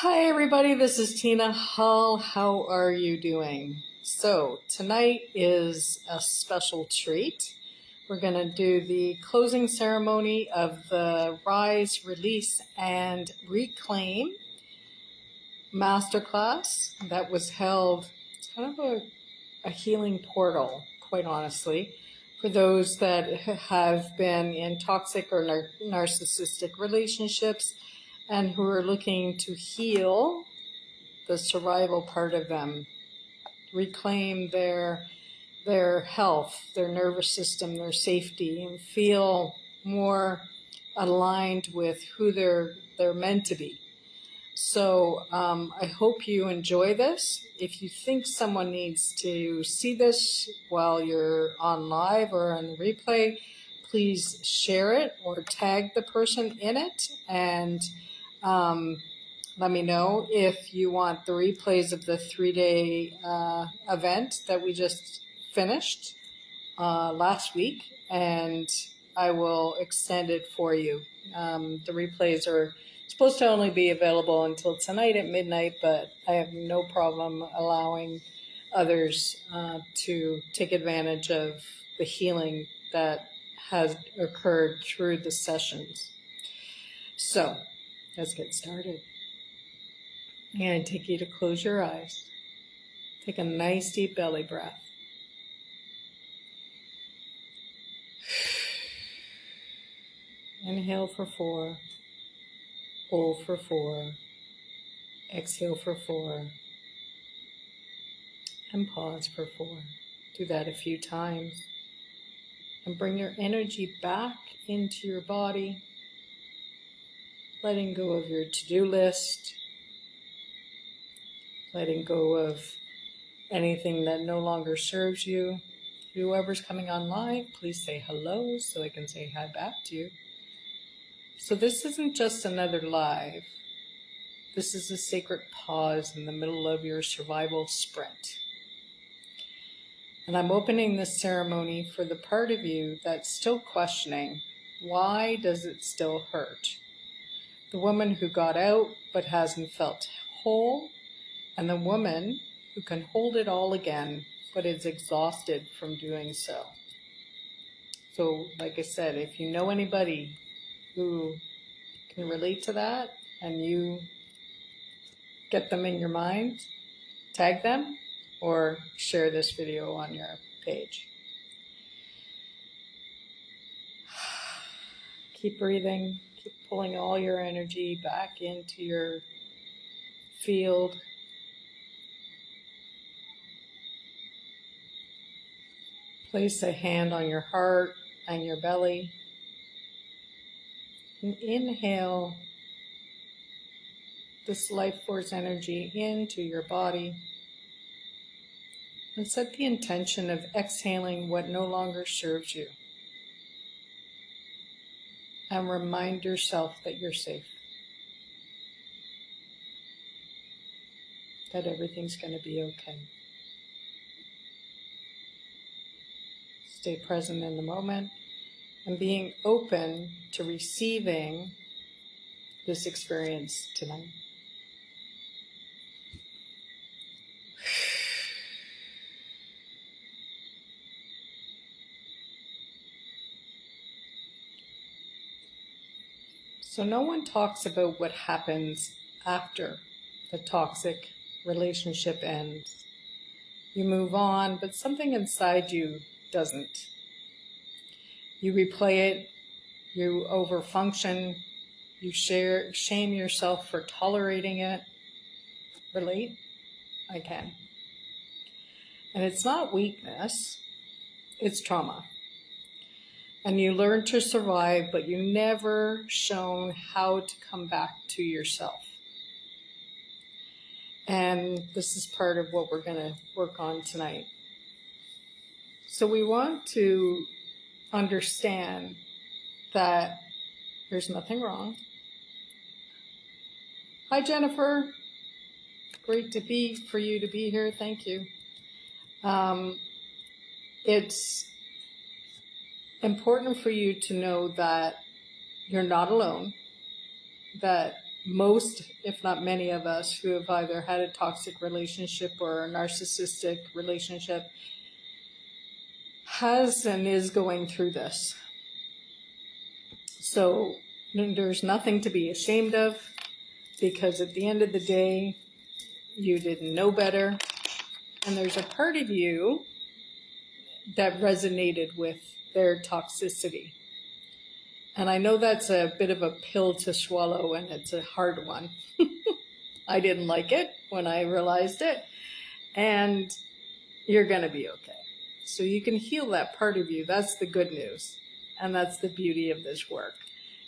Hi everybody, this is Tina Hull. How are you doing? So tonight is a special treat. We're going to do the closing ceremony of the Rise, Release, and Reclaim masterclass that was held. It's kind of a healing portal, quite honestly, for those that have been in toxic or narcissistic relationships and who are looking to heal the survival part of them, reclaim their health, their nervous system, their safety, and feel more aligned with who they're meant to be. So I hope you enjoy this. If you think someone needs to see this while you're on live or on the replay, please share it or tag the person in it, and let me know if you want the replays of the 3-day event that we just finished last week, and I will extend it for you. The replays are supposed to only be available until tonight at midnight, but I have no problem allowing others to take advantage of the healing that has occurred through the sessions. So let's get started. And I take you to close your eyes. Take a nice deep belly breath. Inhale for 4. Hold for 4. Exhale for 4. And pause for 4. Do that a few times. And bring your energy back into your body. Letting go of your to-do list. Letting go of anything that no longer serves you. Whoever's coming on live, please say hello so I can say hi back to you. So this isn't just another live. This is a sacred pause in the middle of your survival sprint. And I'm opening this ceremony for the part of you that's still questioning, why does it still hurt? The woman who got out but hasn't felt whole, and the woman who can hold it all again but is exhausted from doing so. So, like I said, if you know anybody who can relate to that and you get them in your mind, tag them or share this video on your page. Keep breathing, keep pulling all your energy back into your field. Place a hand on your heart and your belly. And inhale this life force energy into your body. And set the intention of exhaling what no longer serves you. And remind yourself that you're safe. That everything's going to be okay. Stay present in the moment and being open to receiving this experience tonight. So no one talks about what happens after the toxic relationship ends. You move on, but something inside you doesn't. You replay it, you overfunction, you shame yourself for tolerating it. Relate? I can. And it's not weakness, it's trauma. And you learn to survive, but you never shown how to come back to yourself. And this is part of what we're going to work on tonight. So we want to understand that there's nothing wrong. Hi, Jennifer. Great for you to be here. Thank you. It's important for you to know that you're not alone, that most, if not many of us who have either had a toxic relationship or a narcissistic relationship has and is going through this. So there's nothing to be ashamed of, because at the end of the day, you didn't know better. And there's a part of you that resonated with their toxicity. And I know that's a bit of a pill to swallow, and it's a hard one. I didn't like it when I realized it. And you're going to be okay. So you can heal that part of you. That's the good news. And that's the beauty of this work,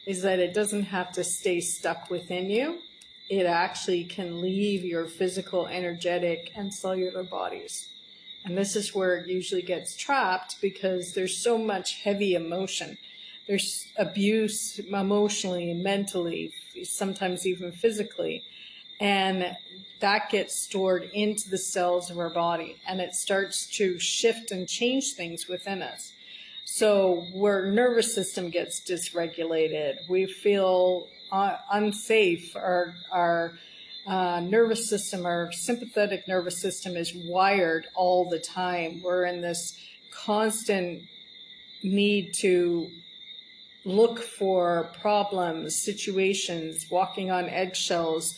is that it doesn't have to stay stuck within you. It actually can leave your physical, energetic, and cellular bodies. And this is where it usually gets trapped, because there's so much heavy emotion. There's abuse emotionally, mentally, sometimes even physically. And that gets stored into the cells of our body, and it starts to shift and change things within us. So our nervous system gets dysregulated. We feel unsafe. Our nervous system, our sympathetic nervous system is wired all the time. We're in this constant need to look for problems, situations, walking on eggshells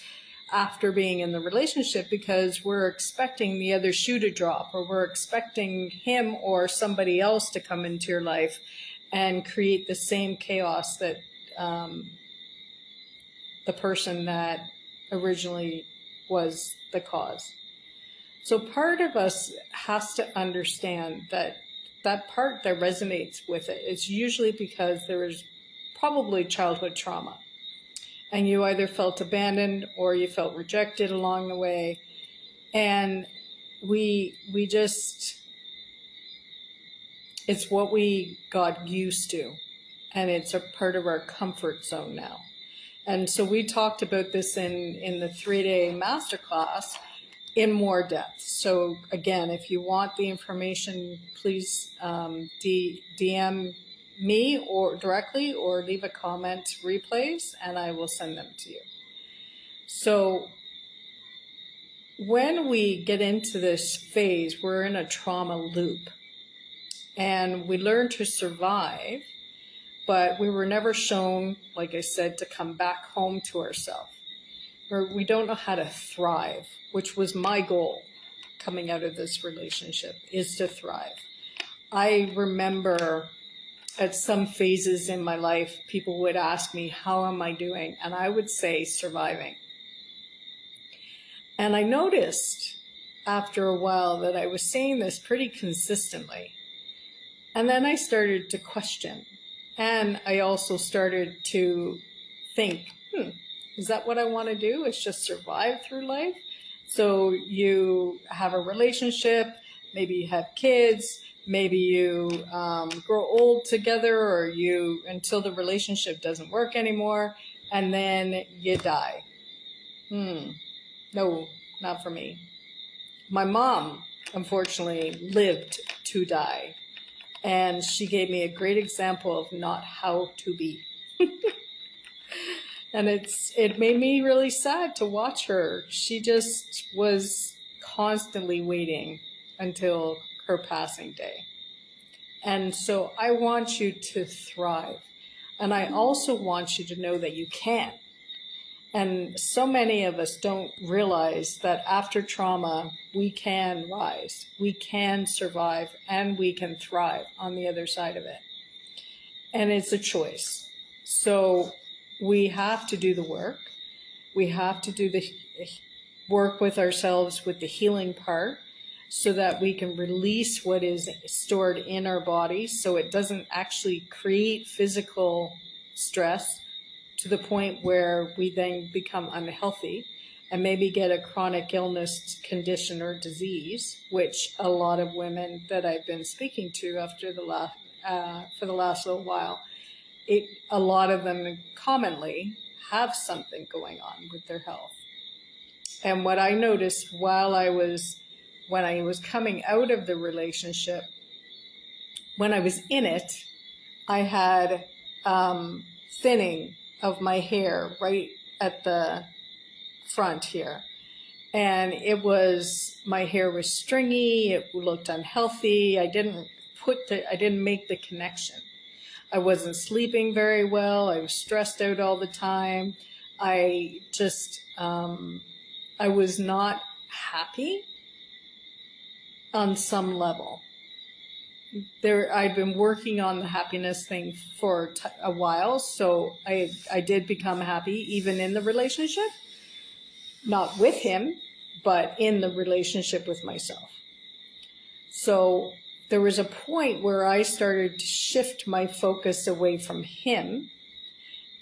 after being in the relationship, because we're expecting the other shoe to drop, or we're expecting him or somebody else to come into your life and create the same chaos that the person that originally was the cause. So part of us has to understand that that part that resonates with it is usually because there is probably childhood trauma. And you either felt abandoned or you felt rejected along the way. And we just, it's what we got used to. And it's a part of our comfort zone now. And so we talked about this in the 3-day masterclass in more depth. So again, if you want the information, please DM me or directly, or leave a comment replays, and I will send them to you. So when we get into this phase, we're in a trauma loop, and we learn to survive, but we were never shown, like I said, to come back home to ourselves. We don't know how to thrive, which was my goal coming out of this relationship, is to thrive. I remember at some phases in my life, people would ask me, how am I doing? And I would say, surviving. And I noticed after a while that I was saying this pretty consistently. And then I started to question. And I also started to think, is that what I want to do? Is just survive through life? So you have a relationship, maybe you have kids, maybe you grow old together, or you until the relationship doesn't work anymore, and then you die. No, not for me. My mom, unfortunately, lived to die, and she gave me a great example of not how to be. And it made me really sad to watch her. She just was constantly waiting until her passing day. And so I want you to thrive. And I also want you to know that you can. And so many of us don't realize that after trauma, we can rise, we can survive, and we can thrive on the other side of it. And it's a choice. So we have to do the work. We have to do the work with ourselves with the healing part, so that we can release what is stored in our body, so it doesn't actually create physical stress to the point where we then become unhealthy and maybe get a chronic illness, condition, or disease, which a lot of women that I've been speaking to after for the last little while, a lot of them commonly have something going on with their health. And what I noticed when I was coming out of the relationship, when I was in it, I had thinning of my hair right at the front here. And my hair was stringy. It looked unhealthy. I didn't make the connection. I wasn't sleeping very well. I was stressed out all the time. I was not happy on some level. I'd been working on the happiness thing for a while, so I did become happy even in the relationship. Not with him, but in the relationship with myself. So there was a point where I started to shift my focus away from him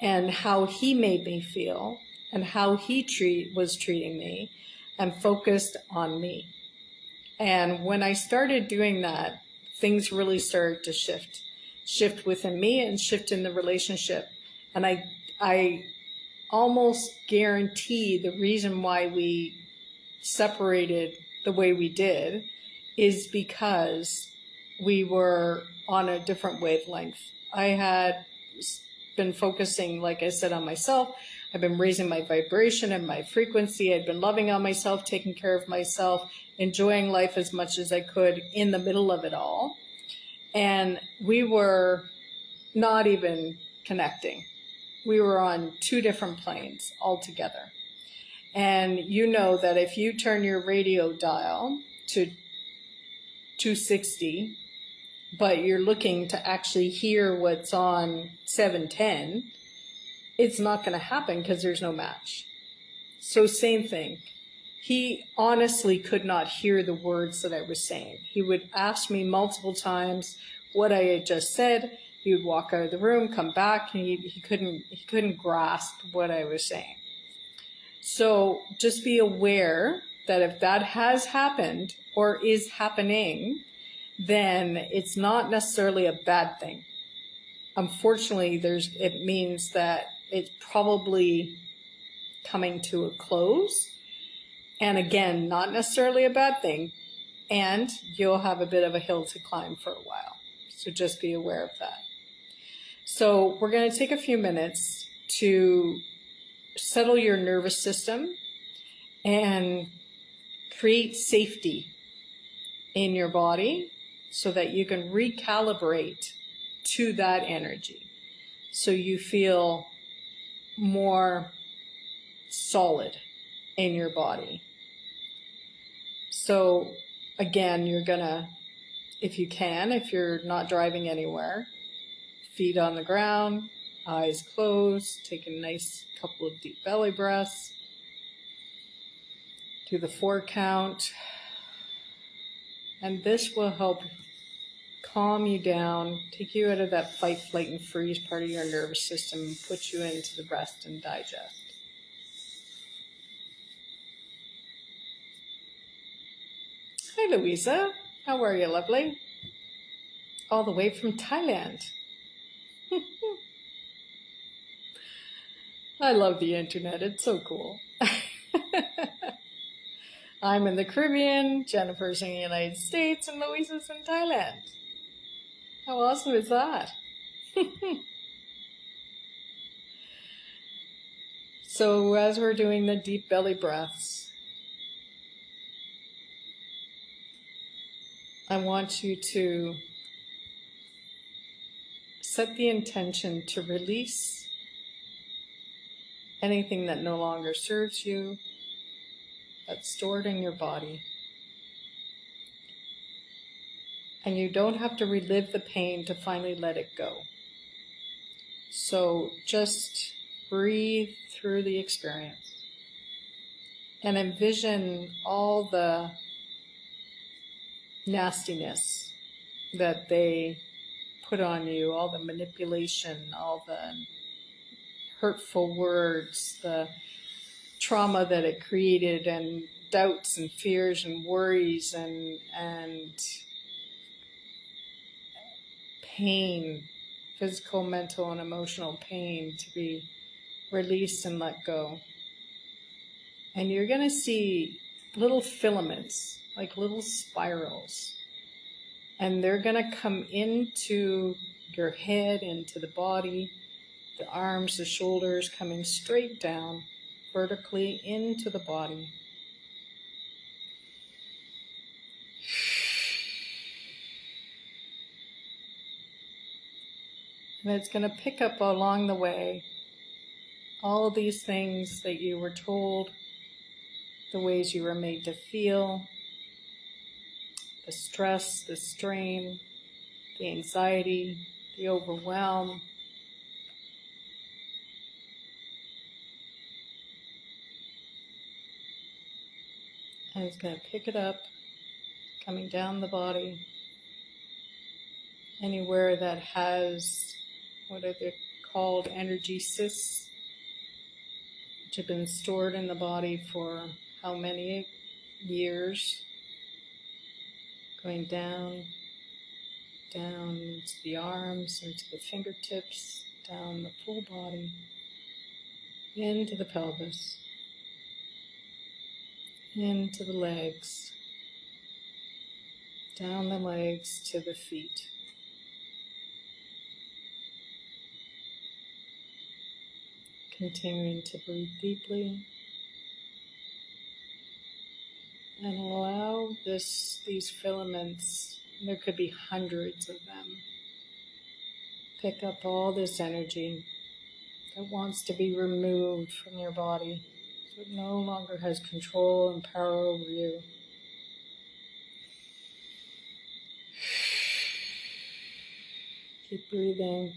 and how he made me feel and how he was treating me, and focused on me. And when I started doing that, things really started to shift within me and shift in the relationship. And I almost guarantee the reason why we separated the way we did is because we were on a different wavelength. I had been focusing, like I said, on myself. I've been raising my vibration and my frequency. I'd been loving on myself, taking care of myself, enjoying life as much as I could in the middle of it all. And we were not even connecting. We were on two different planes altogether. And you know that if you turn your radio dial to 260, but you're looking to actually hear what's on 710, it's not going to happen because there's no match. So same thing. He honestly could not hear the words that I was saying. He would ask me multiple times what I had just said. He would walk out of the room, come back, and he couldn't grasp what I was saying. So just be aware that if that has happened or is happening, then it's not necessarily a bad thing. Unfortunately, it means that it's probably coming to a close. And again, not necessarily a bad thing. And you'll have a bit of a hill to climb for a while. So just be aware of that. So we're going to take a few minutes to settle your nervous system and create safety in your body so that you can recalibrate to that energy. So you feel more solid in your body. So again, you're gonna, if you're not driving anywhere, feet on the ground, eyes closed, take a nice couple of deep belly breaths. Do the 4 count. And this will help calm you down, take you out of that fight, flight, and freeze part of your nervous system, and put you into the rest and digest. Hi, Louisa. How are you, lovely? All the way from Thailand. I love the internet. It's so cool. I'm in the Caribbean, Jennifer's in the United States, and Louisa's in Thailand. How awesome is that? So as we're doing the deep belly breaths, I want you to set the intention to release anything that no longer serves you, that's stored in your body. And you don't have to relive the pain to finally let it go. So just breathe through the experience and envision all the nastiness that they put on you, all the manipulation, all the hurtful words, the trauma that it created, and doubts and fears and worries and pain, physical, mental, and emotional pain to be released and let go. And you're going to see little filaments, like little spirals. And they're going to come into your head, into the body. The arms, the shoulders coming straight down, vertically into the body. And it's going to pick up along the way all of these things that you were told, the ways you were made to feel, the stress, the strain, the anxiety, the overwhelm. And it's going to pick it up, coming down the body, anywhere that has, what are they called, energy cysts, which have been stored in the body for how many years, going down, down into the arms, into the fingertips, down the full body, into the pelvis, into the legs, down the legs to the feet. Continuing to breathe deeply and allow these filaments, there could be hundreds of them, pick up all this energy that wants to be removed from your body so it no longer has control and power over you. Keep breathing.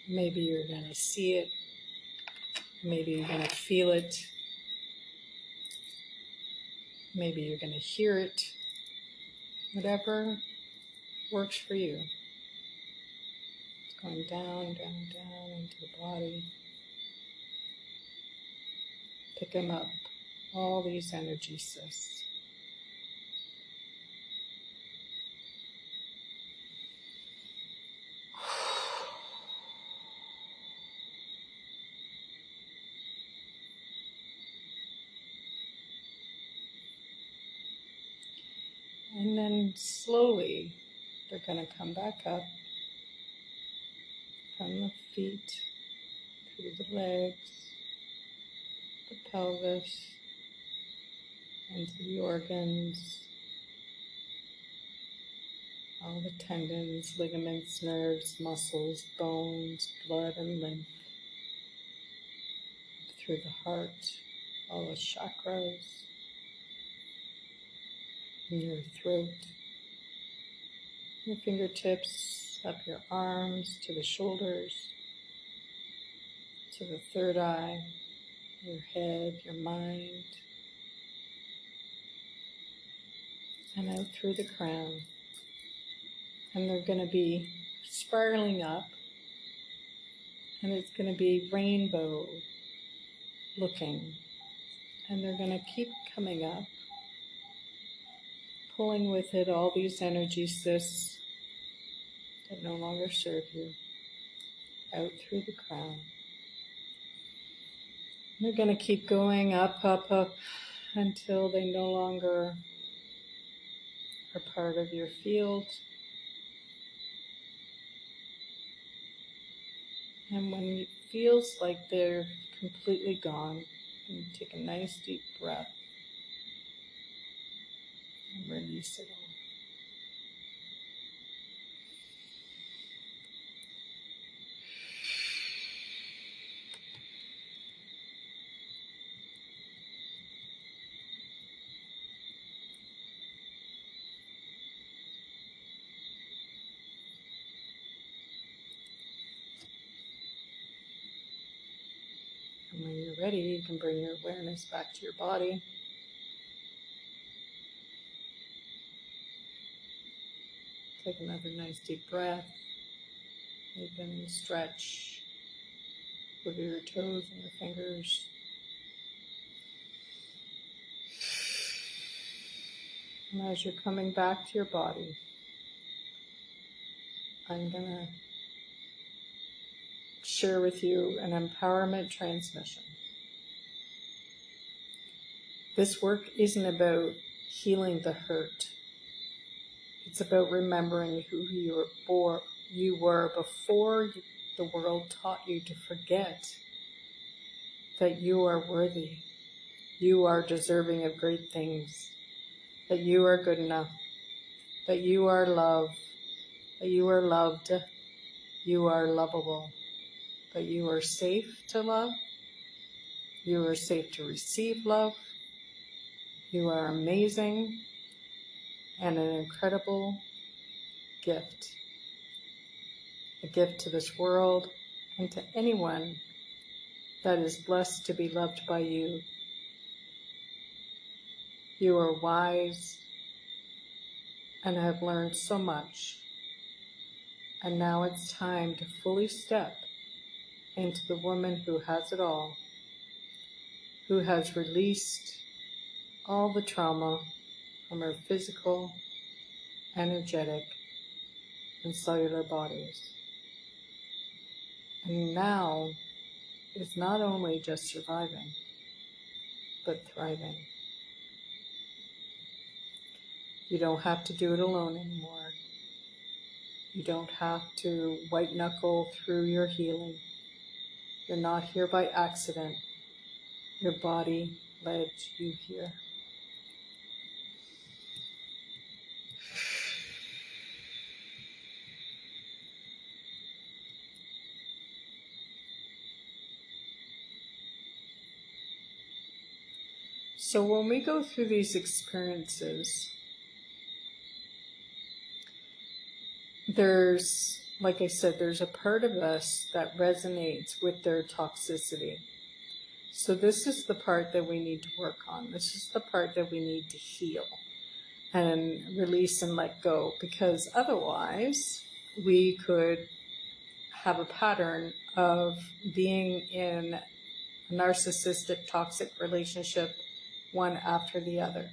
Maybe you're going to see it. Maybe you're going to feel it. Maybe you're going to hear it. Whatever works for you. It's going down, down, down into the body. Pick them up. All these energy cysts. And then slowly, they're going to come back up from the feet, through the legs, the pelvis, into the organs, all the tendons, ligaments, nerves, muscles, bones, blood, and lymph, through the heart, all the chakras, in your throat, your fingertips, up your arms, to the shoulders, to the third eye, your head, your mind, and out through the crown. And they're going to be spiraling up, and it's going to be rainbow looking, and they're going to keep coming up, pulling with it all these energy cysts that no longer serve you, out through the crown. They're going to keep going up, up, up, until they no longer are part of your field. And when it feels like they're completely gone, you take a nice deep breath and release it all. And when you're ready, you can bring your awareness back to your body. Take another nice deep breath. You can stretch, wiggle your toes and your fingers. And as you're coming back to your body, I'm going to share with you an empowerment transmission. This work isn't about healing the hurt. It's about remembering who you were before the world taught you to forget that you are worthy. You are deserving of great things. That you are good enough. That you are loved. That you are loved. You are lovable. That you are safe to love. You are safe to receive love. You are amazing and an incredible gift. A gift to this world and to anyone that is blessed to be loved by you. You are wise and have learned so much. And now it's time to fully step into the woman who has it all, who has released all the trauma from her physical, energetic, and cellular bodies. And now is not only just surviving, but thriving. You don't have to do it alone anymore. You don't have to white knuckle through your healing. You're not here by accident. Your body led you here. So when we go through these experiences, there's, like I said, there's a part of us that resonates with their toxicity. So this is the part that we need to work on. This is the part that we need to heal and release and let go, because otherwise we could have a pattern of being in a narcissistic, toxic relationship, one after the other.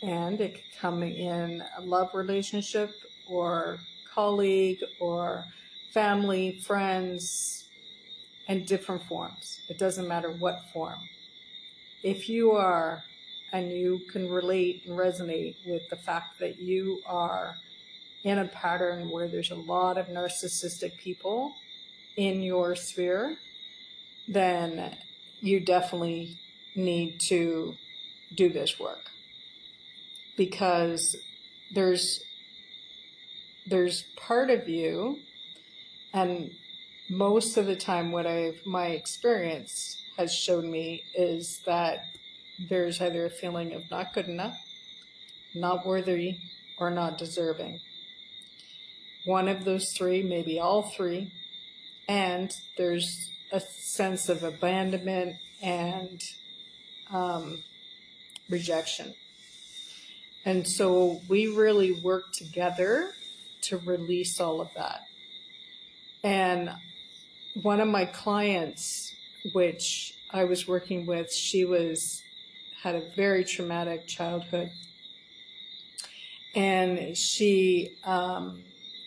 And it could come in a love relationship or colleague or family, friends, and different forms. It doesn't matter what form. If you are, and you can relate and resonate with the fact that you are in a pattern where there's a lot of narcissistic people in your sphere, then you definitely need to do this work, because there's part of you, and most of the time my experience has shown me is that there's either a feeling of not good enough, not worthy, or not deserving. One of those three, maybe all three, and there's a sense of abandonment and rejection. And so we really work together to release all of that. And one of my clients, which I was working with, she had a very traumatic childhood. And she,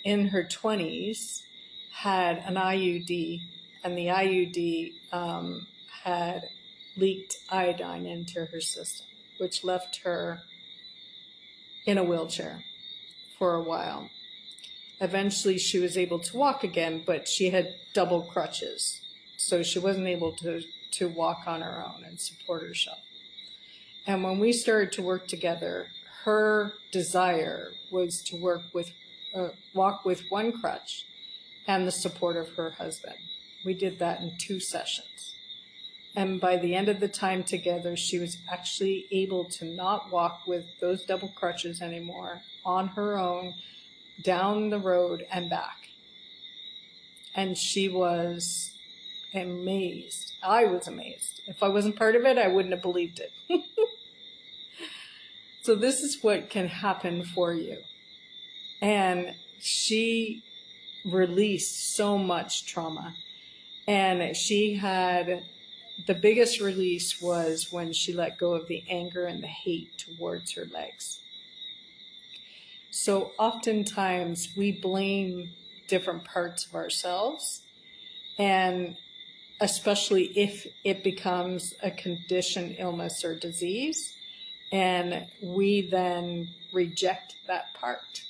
in her 20s, had an IUD, and the IUD had leaked iodine into her system, which left her in a wheelchair for a while. Eventually she was able to walk again, but she had double crutches, so she wasn't able to walk on her own and support herself. And when we started to work together, her desire was to walk with one crutch and the support of her husband. We did that in 2 sessions. And by the end of the time together, she was actually able to not walk with those double crutches anymore, on her own, down the road and back. And she was amazed. I was amazed. If I wasn't part of it, I wouldn't have believed it. So this is what can happen for you. And she released so much trauma. And she had, the biggest release was when she let go of the anger and the hate towards her legs. So oftentimes we blame different parts of ourselves And especially if it becomes a condition, illness, or disease, and we then reject that part.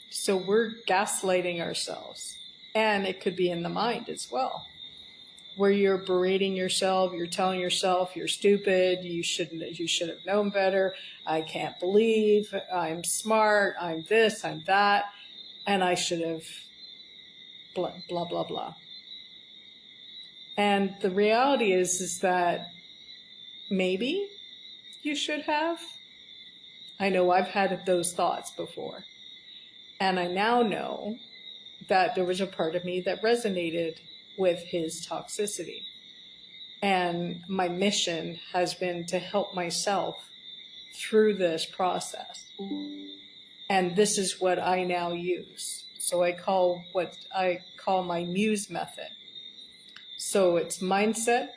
So we're gaslighting ourselves. And it could be in the mind as well, where you're berating yourself, you're telling yourself you're stupid, you should have known better, I can't believe, I'm smart, I'm this, I'm that, and I should have blah, blah, blah, blah. And the reality is that maybe you should have. I know I've had those thoughts before. And I now know that there was a part of me that resonated with his toxicity. And my mission has been to help myself through this process. And this is what I now use. So I call what I call my muse method. So it's mindset,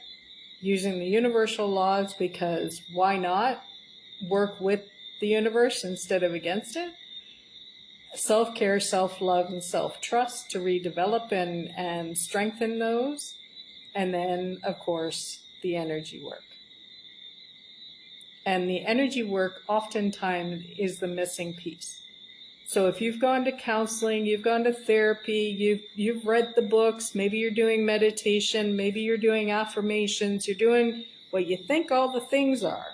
using the universal laws, because why not work with the universe instead of against it? Self-care, self-love, and self-trust to redevelop and strengthen those. And then, of course, the energy work. And the energy work oftentimes is the missing piece. So if you've gone to counseling, you've gone to therapy, you've read the books, maybe you're doing meditation, maybe you're doing affirmations, you're doing what you think all the things are,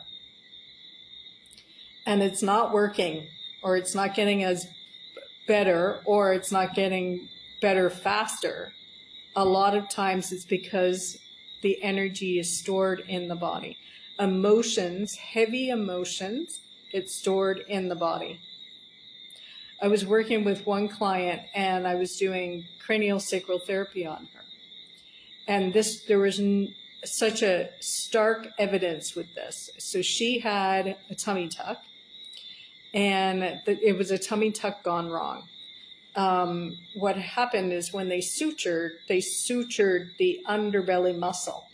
and it's not working, or it's not getting as better, or it's not getting better faster, a lot of times it's because the energy is stored in the body. Emotions, heavy emotions, get stored in the body. I was working with one client and I was doing cranial sacral therapy on her. And there was such a stark evidence with this. So she had a tummy tuck, and it was a tummy tuck gone wrong. What happened is when they sutured the underbelly muscle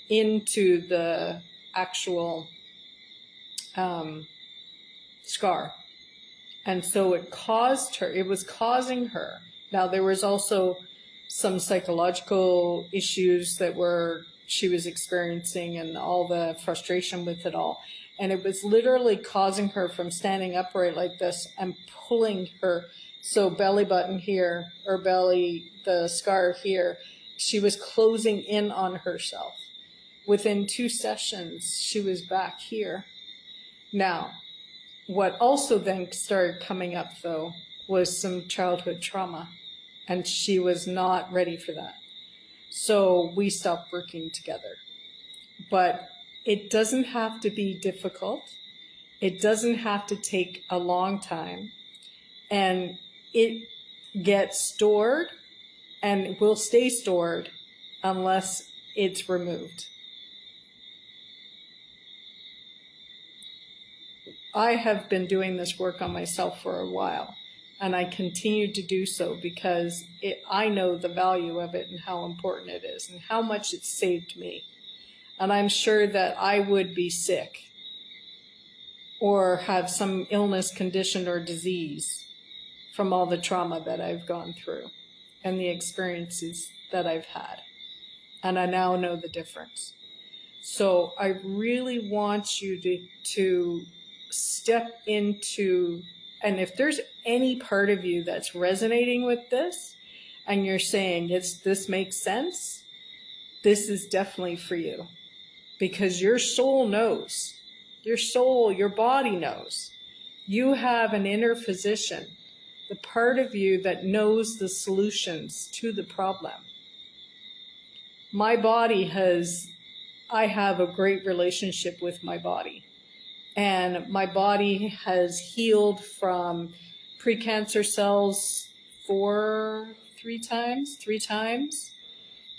into the actual scar. And so it was causing her. Now there was also some psychological issues that she was experiencing, and all the frustration with it all. And it was literally causing her from standing upright like this and pulling her. So belly button here, or the scar here, she was closing in on herself. Within 2 sessions, she was back here. Now, what also then started coming up, though, was some childhood trauma, and she was not ready for that. So we stopped working together. But it doesn't have to be difficult. It doesn't have to take a long time. And it gets stored and will stay stored unless it's removed. I have been doing this work on myself for a while, and I continue to do so because I know the value of it and how important it is and how much it saved me. And I'm sure that I would be sick or have some illness, condition, or disease from all the trauma that I've gone through and the experiences that I've had. And I now know the difference. So I really want you to step into, and if there's any part of you that's resonating with this and you're saying, this makes sense, this is definitely for you. Because your soul knows. Your body knows. You have an inner physician, the part of you that knows the solutions to the problem. I have a great relationship with my body. And my body has healed from precancer cells three times.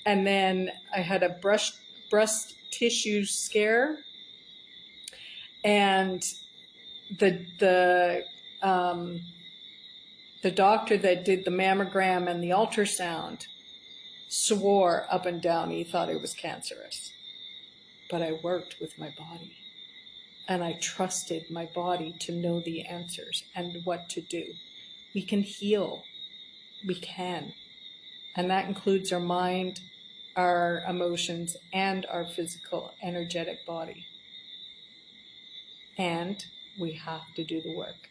And then I had a breast tissue scare. And the doctor that did the mammogram and the ultrasound swore up and down he thought it was cancerous. But I worked with my body. And I trusted my body to know the answers and what to do. We can heal. We can. And that includes our mind, our emotions, and our physical, energetic body. And we have to do the work.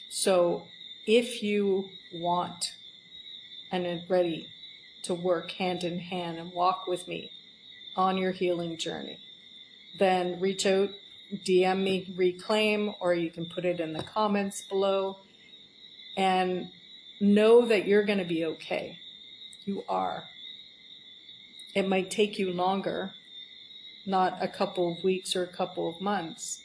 So if you want and are ready to work hand in hand and walk with me on your healing journey, then reach out, DM me, Reclaim, or you can put it in the comments below, and know that you're going to be okay. You are. It might take you longer, not a couple of weeks or a couple of months,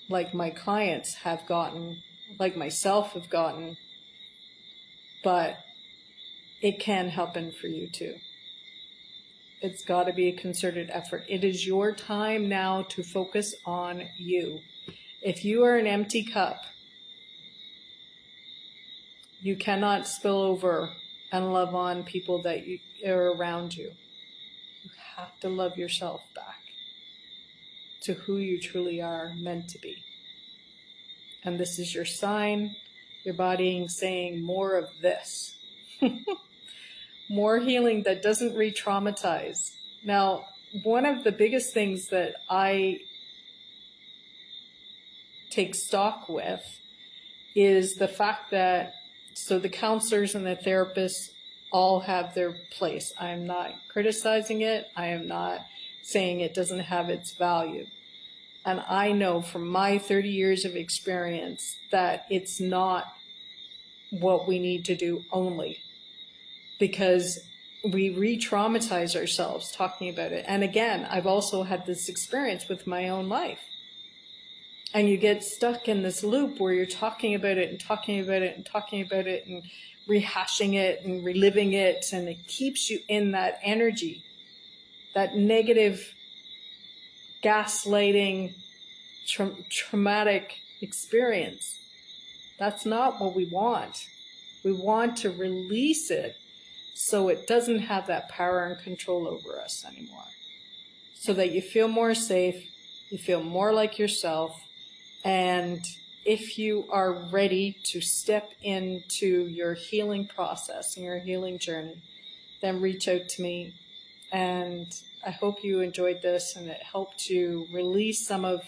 like my clients have gotten, like myself have gotten, but it can happen for you too. It's got to be a concerted effort. It is your time now to focus on you. If you are an empty cup, you cannot spill over and love on people that are around you. You have to love yourself back to who you truly are meant to be. And this is your sign, your body saying more of this. More healing that doesn't re-traumatize. Now, one of the biggest things that I take stock with is the fact that, so the counselors and the therapists all have their place. I am not criticizing it. I am not saying it doesn't have its value. And I know from my 30 years of experience that it's not what we need to do only, because we re-traumatize ourselves talking about it. And again, I've also had this experience with my own life. And you get stuck in this loop where you're talking about it and talking about it and talking about it and rehashing it and reliving it. And it keeps you in that energy, that negative, gaslighting, traumatic experience. That's not what we want. We want to release it so it doesn't have that power and control over us anymore. So that you feel more safe, you feel more like yourself, and if you are ready to step into your healing process and your healing journey, then reach out to me. And I hope you enjoyed this and it helped you release some of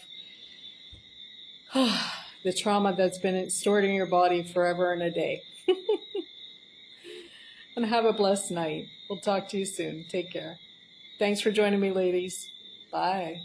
the trauma that's been stored in your body forever and a day. And have a blessed night. We'll talk to you soon. Take care. Thanks for joining me, ladies. Bye.